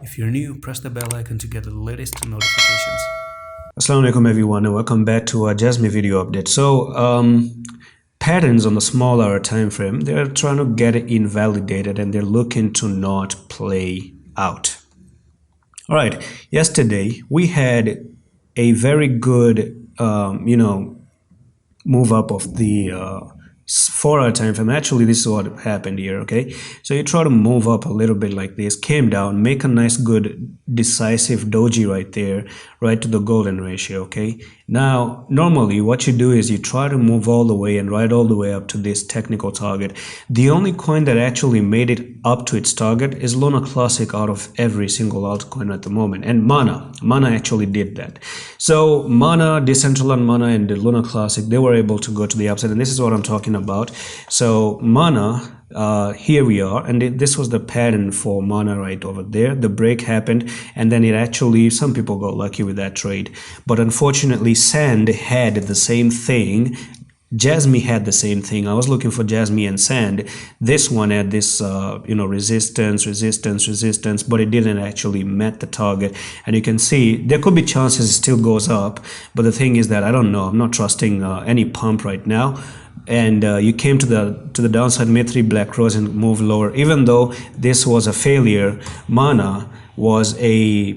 If you're new, press the bell icon to get the latest notifications. Assalamu alaikum everyone, and welcome back to our JASMY video update. Patterns on the smaller time frame, they're trying to get it invalidated and they're looking to not play out. All right, yesterday we had a very good move up of the 4-hour time frame. Actually, this is what happened here. Okay, so you try to move up a little bit like this, came down, make a nice good decisive doji right there, right to the golden ratio. Okay, now normally what you do is you try to move all the way and right all the way up to this technical target. The only coin that actually made it up to its target is Luna Classic out of every single altcoin at the moment, and Mana actually did that. So Mana, Decentraland Mana, and the Luna Classic, they were able to go to the upside, and this is what I'm talking about. So Mana, here we are, and this was the pattern for Mana right over there. The break happened, and then it actually, some people got lucky with that trade, but unfortunately Sand had the same thing. JASMY had the same thing. I was looking for JASMY and Sand. This one had this resistance, but it didn't actually met the target. And you can see there could be chances it still goes up, but the thing is that I don't know. I'm not trusting any pump right now. And you came to the downside, made 3 black crows and moved lower. Even though this was a failure, Mana was a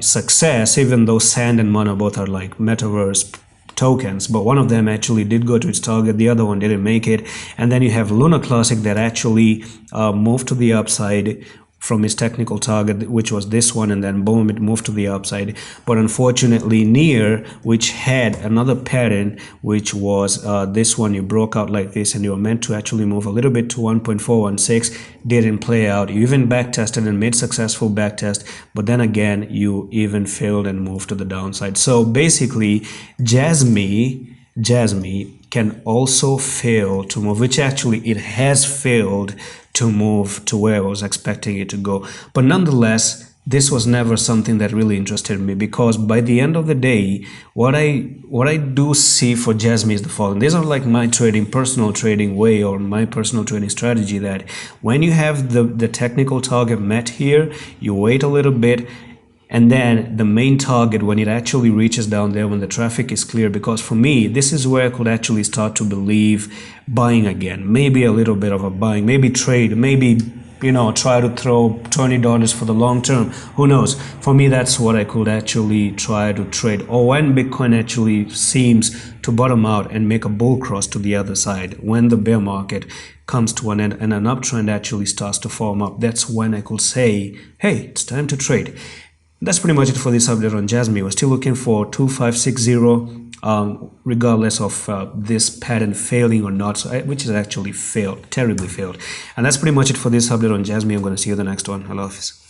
success, even though Sand and Mana both are like metaverse tokens, but one of them actually did go to its target, the other one didn't make it. And then you have Luna Classic that actually moved to the upside from its technical target, which was this one, and then boom, it moved to the upside. But unfortunately Near, which had another pattern, which was this one, you broke out like this and you were meant to actually move a little bit to 1.416, didn't play out. You even backtested and made successful backtest, but then again you even failed and moved to the downside. So basically JASMY can also fail to move, which actually it has failed to move to where I was expecting it to go. But nonetheless, this was never something that really interested me, because by the end of the day, what I do see for JASMY is the following. These are like my personal trading way, or my personal trading strategy, that when you have the technical target met here, you wait a little bit, and then the main target, when it actually reaches down there, when the traffic is clear, because for me, this is where I could actually start to believe buying again. Maybe a little bit of a buying, maybe trade, maybe, try to throw $20 for the long term. Who knows? For me, that's what I could actually try to trade. Or when Bitcoin actually seems to bottom out and make a bull cross to the other side, when the bear market comes to an end and an uptrend actually starts to form up, that's when I could say, hey, it's time to trade. That's pretty much it for this update on JASMY. We're still looking for 2560, regardless of this pattern failing or not, which has actually failed, terribly failed. And that's pretty much it for this update on JASMY. I'm going to see you in the next one. Allah Hafiz.